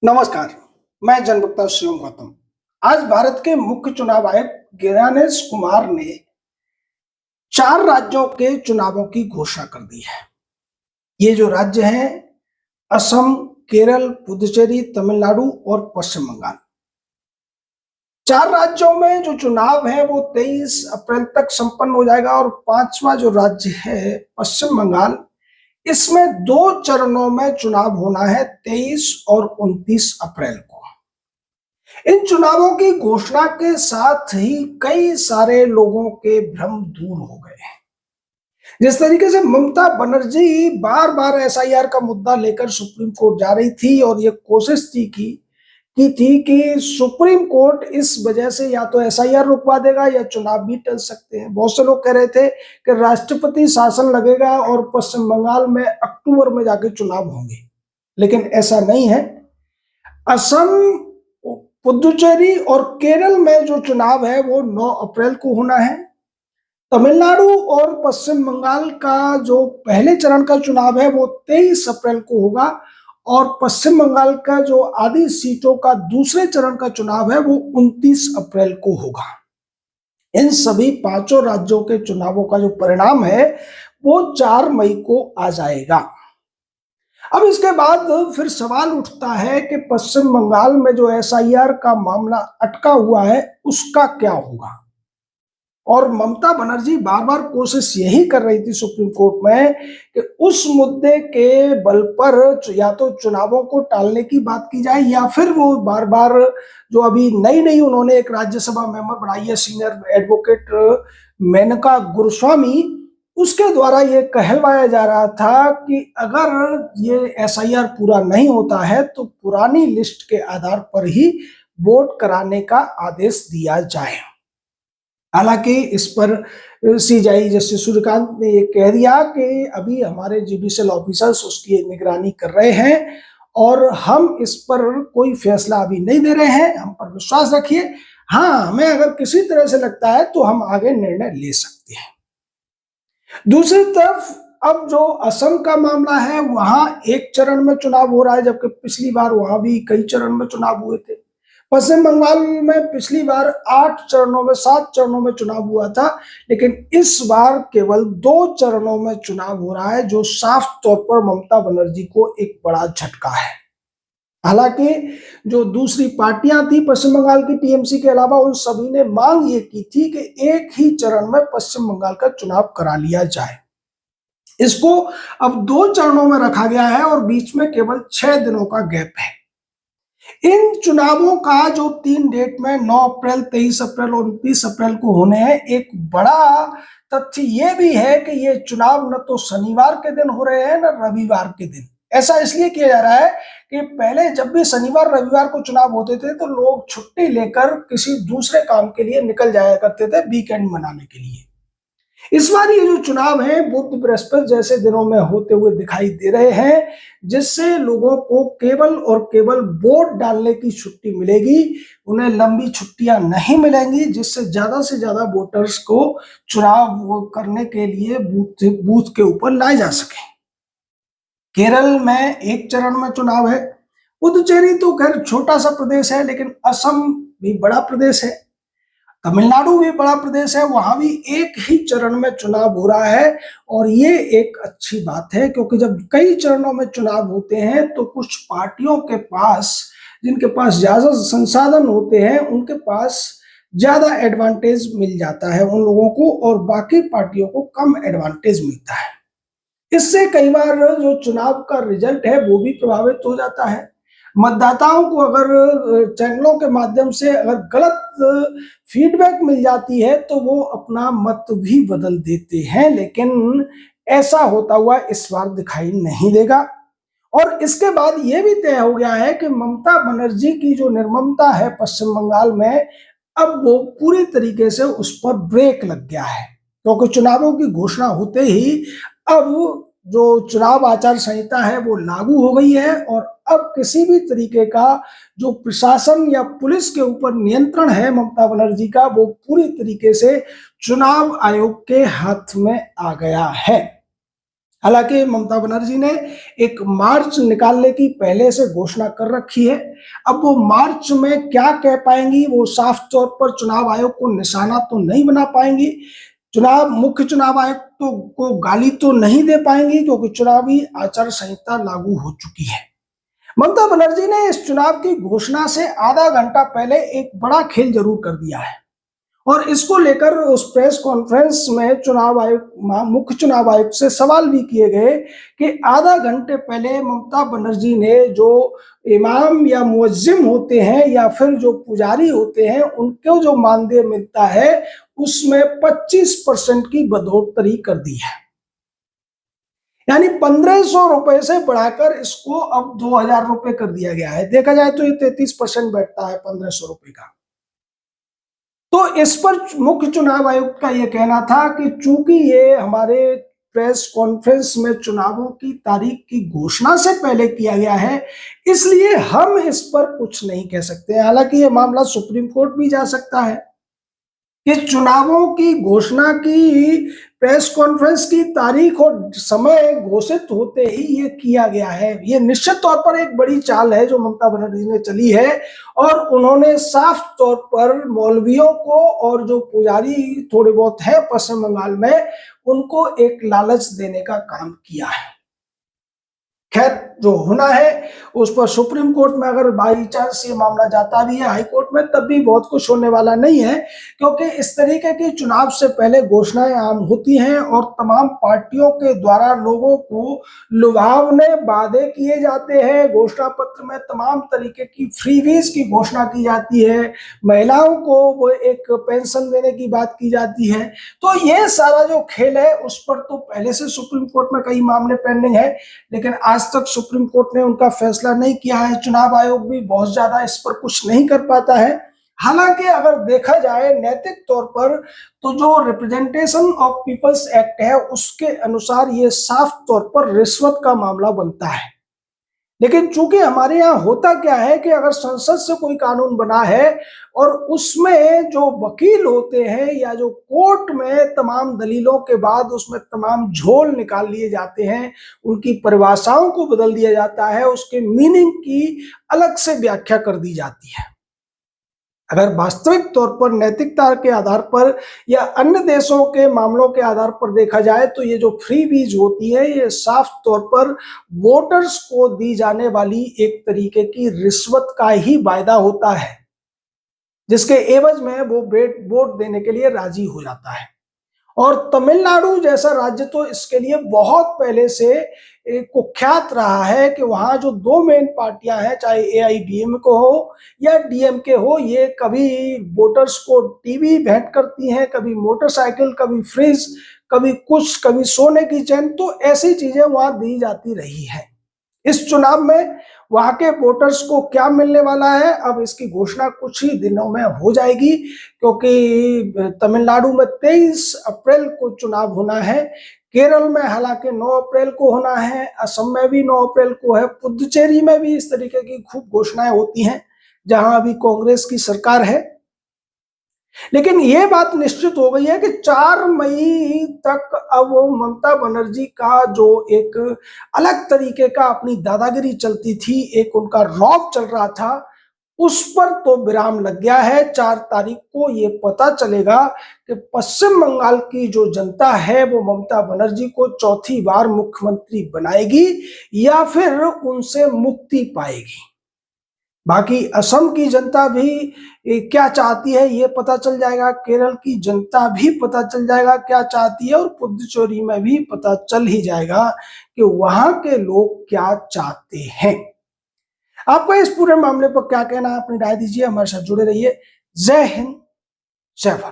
नमस्कार, मैं जनवक्ता शिवम गौतम। आज भारत के मुख्य चुनाव आयुक्त ज्ञानेश कुमार ने 4 राज्यों के चुनावों की घोषणा कर दी है। ये जो राज्य हैं असम, केरल, पुदुचेरी, तमिलनाडु और पश्चिम बंगाल। 4 राज्यों में जो चुनाव है वो 23 अप्रैल तक संपन्न हो जाएगा और 5वां जो राज्य है पश्चिम बंगाल, इसमें 2 चरणों में चुनाव होना है 23 और 29 अप्रैल को। इन चुनावों की घोषणा के साथ ही कई सारे लोगों के भ्रम दूर हो गए हैं। जिस तरीके से ममता बनर्जी बार बार एसआईआर का मुद्दा लेकर सुप्रीम कोर्ट जा रही थी और ये कोशिश थी कि सुप्रीम कोर्ट इस वजह से या तो एसआईआर रुकवा देगा या चुनाव भी टल सकते हैं। बहुत से लोग कह रहे थे कि राष्ट्रपति शासन लगेगा और पश्चिम बंगाल में अक्टूबर में जाके चुनाव होंगे, लेकिन ऐसा नहीं है। असम, पुदुचेरी और केरल में जो चुनाव है वो 9 अप्रैल को होना है। तमिलनाडु और पश्चिम बंगाल का जो पहले चरण का चुनाव है वो 23 अप्रैल को होगा और पश्चिम बंगाल का जो आधी सीटों का दूसरे चरण का चुनाव है वो 29 अप्रैल को होगा। इन सभी 5 राज्यों के चुनावों का जो परिणाम है वो 4 मई को आ जाएगा। अब इसके बाद फिर सवाल उठता है कि पश्चिम बंगाल में जो एसआईआर का मामला अटका हुआ है उसका क्या होगा। और ममता बनर्जी बार बार कोशिश यही कर रही थी सुप्रीम कोर्ट में कि उस मुद्दे के बल पर या तो चुनावों को टालने की बात की जाए या फिर वो बार बार जो अभी नई उन्होंने एक राज्यसभा मेंबर बनाई है सीनियर एडवोकेट मेनका गुरुस्वामी, उसके द्वारा ये कहलवाया जा रहा था कि अगर ये एसआईआर पूरा नहीं होता है तो पुरानी लिस्ट के आधार पर ही वोट कराने का आदेश दिया जाए। हालांकि इस पर सीजेआई जस्टिस सूर्यकांत ने ये कह दिया कि अभी हमारे जुडिशियल ऑफिसर्स उसकी निगरानी कर रहे हैं और हम इस पर कोई फैसला अभी नहीं दे रहे हैं, हम पर विश्वास रखिए। हाँ, हमें अगर किसी तरह से लगता है तो हम आगे निर्णय ले सकते हैं। दूसरी तरफ अब जो असम का मामला है वहां एक चरण में चुनाव हो रहा है, जबकि पिछली बार वहां भी कई चरण में चुनाव हुए थे। पश्चिम बंगाल में पिछली बार 8 चरणों में 7 चरणों में चुनाव हुआ था, लेकिन इस बार केवल 2 चरणों में चुनाव हो रहा है, जो साफ तौर पर ममता बनर्जी को एक बड़ा झटका है। हालांकि जो दूसरी पार्टियां थी पश्चिम बंगाल की टीएमसी के अलावा, उन सभी ने मांग ये की थी कि एक ही चरण में पश्चिम बंगाल का चुनाव करा लिया जाए। इसको अब 2 चरणों में रखा गया है और बीच में केवल 6 दिनों का गैप है। इन चुनावों का जो 3 डेट में 9 अप्रैल, 23 अप्रैल और 29 अप्रैल को होने हैं, एक बड़ा तथ्य ये भी है कि ये चुनाव न तो शनिवार के दिन हो रहे हैं न रविवार के दिन। ऐसा इसलिए किया जा रहा है कि पहले जब भी शनिवार रविवार को चुनाव होते थे तो लोग छुट्टी लेकर किसी दूसरे काम के लिए निकल जाया करते थे वीकेंड मनाने के लिए। इस बार ये जो चुनाव है बुध बृहस्पति जैसे दिनों में होते हुए दिखाई दे रहे हैं, जिससे लोगों को केवल और केवल वोट डालने की छुट्टी मिलेगी, उन्हें लंबी छुट्टियां नहीं मिलेंगी, जिससे से ज्यादा वोटर्स को चुनाव करने के लिए बूथ के ऊपर लाए जा सके। केरल में एक चरण में चुनाव है। पुदुचेरी तो खैर छोटा सा प्रदेश है, लेकिन असम भी बड़ा प्रदेश है। तमिलनाडु भी बड़ा प्रदेश है, वहां भी एक ही चरण में चुनाव हो रहा है और ये एक अच्छी बात है, क्योंकि जब कई चरणों में चुनाव होते हैं तो कुछ पार्टियों के पास, जिनके पास ज्यादा संसाधन होते हैं, उनके पास ज्यादा एडवांटेज मिल जाता है उन लोगों को और बाकी पार्टियों को कम एडवांटेज मिलता है। इससे कई बार जो चुनाव का रिजल्ट है वो भी प्रभावित हो जाता है। मतदाताओं को अगर चैनलों के माध्यम से अगर गलत फीडबैक मिल जाती है तो वो अपना मत भी बदल देते हैं, लेकिन ऐसा होता हुआ इस बार दिखाई नहीं देगा। और इसके बाद ये भी तय हो गया है कि ममता बनर्जी की जो निर्ममता है पश्चिम बंगाल में, अब वो पूरी तरीके से उस पर ब्रेक लग गया है, क्योंकि चुनावों की घोषणा होते ही अब जो चुनाव आचार संहिता है वो लागू हो गई है और अब किसी भी तरीके का जो प्रशासन या पुलिस के ऊपर नियंत्रण है ममता बनर्जी का, वो पूरी तरीके से चुनाव आयोग के हाथ में आ गया है। हालांकि ममता बनर्जी ने एक मार्च निकालने की पहले से घोषणा कर रखी है। अब वो मार्च में क्या कह पाएंगी, वो साफ तौर पर चुनाव आयोग को निशाना तो नहीं बना पाएंगी। मुख्य चुनाव आयुक्त को गाली तो नहीं दे पाएंगी क्योंकि चुनावी आचार संहिता लागू हो चुकी है। ममता बनर्जी ने इस चुनाव की घोषणा से आधा घंटा पहले एक बड़ा खेल जरूर कर दिया है और इसको लेकर उस प्रेस कॉन्फ्रेंस में मुख्य चुनाव आयुक्त से सवाल भी किए गए कि आधा घंटे पहले ममता बनर्जी ने जो इमाम या मुअज्जिम होते हैं या फिर जो पुजारी होते हैं उनको जो मानदेय मिलता है उसमें 25% की बढ़ोतरी कर दी है, यानी 1500 रुपए से बढ़ाकर इसको अब 2000 रुपए कर दिया गया है। देखा जाए तो ये 33% बैठता है 1500 रुपए का। तो इस पर मुख्य चुनाव आयुक्त का यह कहना था कि चूंकि ये हमारे प्रेस कॉन्फ्रेंस में चुनावों की तारीख की घोषणा से पहले किया गया है, इसलिए हम इस पर कुछ नहीं कह सकते। हालांकि ये मामला सुप्रीम कोर्ट भी जा सकता है कि चुनावों की घोषणा की प्रेस कॉन्फ्रेंस की तारीख और समय घोषित होते ही ये किया गया है। ये निश्चित तौर पर एक बड़ी चाल है जो ममता बनर्जी ने चली है और उन्होंने साफ तौर पर मौलवियों को और जो पुजारी थोड़े बहुत है पश्चिम बंगाल में उनको एक लालच देने का काम किया है। खैर, जो होना है उस पर सुप्रीम कोर्ट में अगर बाई चांस ये मामला जाता भी है हाई कोर्ट में तब भी बहुत कुछ होने वाला नहीं है, क्योंकि इस तरीके की चुनाव से पहले घोषणाएं आम होती हैं और तमाम पार्टियों के द्वारा लोगों को लुभावने वादे किए जाते हैं। घोषणा पत्र में तमाम तरीके की फ्रीबीज की घोषणा की जाती है, महिलाओं को वो एक पेंशन देने की बात की जाती है। तो ये सारा जो खेल है उस पर तो पहले से सुप्रीम कोर्ट में कई मामले पेंडिंग है, लेकिन आज तक सुप्रीम कोर्ट ने उनका फैसला नहीं किया है। चुनाव आयोग भी बहुत ज्यादा इस पर कुछ नहीं कर पाता है। हालांकि अगर देखा जाए नैतिक तौर पर तो जो रिप्रेजेंटेशन ऑफ पीपल्स एक्ट है उसके अनुसार ये साफ तौर पर रिश्वत का मामला बनता है। लेकिन चूंकि हमारे यहाँ होता क्या है कि अगर संसद से कोई कानून बना है और उसमें जो वकील होते हैं या जो कोर्ट में तमाम दलीलों के बाद उसमें तमाम झोल निकाल लिए जाते हैं, उनकी परिभाषाओं को बदल दिया जाता है, उसके मीनिंग की अलग से व्याख्या कर दी जाती है। अगर वास्तविक तौर पर नैतिकता के आधार पर या अन्य देशों के मामलों के आधार पर देखा जाए तो ये जो फ्रीबीज होती है ये साफ तौर पर वोटर्स को दी जाने वाली एक तरीके की रिश्वत का ही वायदा होता है, जिसके एवज में वो वोट देने के लिए राजी हो जाता है। और तमिलनाडु जैसा राज्य तो इसके लिए बहुत पहले से कुख्यात रहा है कि वहां जो दो मेन पार्टियां हैं, चाहे एआईडीएमके हो या डीएमके हो, ये कभी वोटर्स को टीवी भेंट करती हैं, कभी मोटरसाइकिल, कभी फ्रिज, कभी कुछ, कभी सोने की चैन, तो ऐसी चीजें वहां दी जाती रही है। इस चुनाव में वहां के वोटर्स को क्या मिलने वाला है, अब इसकी घोषणा कुछ ही दिनों में हो जाएगी, क्योंकि तमिलनाडु में 23 अप्रैल को चुनाव होना है, केरल में हालांकि 9 अप्रैल को होना है, असम में भी 9 अप्रैल को है, पुदुचेरी में भी इस तरीके की खूब घोषणाएं होती हैं जहां अभी कांग्रेस की सरकार है। लेकिन यह बात निश्चित हो गई है कि 4 मई तक अब ममता बनर्जी का जो एक अलग तरीके का अपनी दादागिरी चलती थी, एक उनका रौब चल रहा था, उस पर तो विराम लग गया है। 4 तारीख को ये पता चलेगा कि पश्चिम बंगाल की जो जनता है वो ममता बनर्जी को चौथी बार मुख्यमंत्री बनाएगी या फिर उनसे मुक्ति पाएगी। बाकी असम की जनता भी क्या चाहती है ये पता चल जाएगा, केरल की जनता भी पता चल जाएगा क्या चाहती है, और पुदुचेरी में भी पता चल ही जाएगा कि वहां के लोग क्या चाहते हैं। आपका इस पूरे मामले पर क्या कहना है, अपनी राय दीजिए, हमारे साथ जुड़े रहिए। जय हिंद, जय भारत।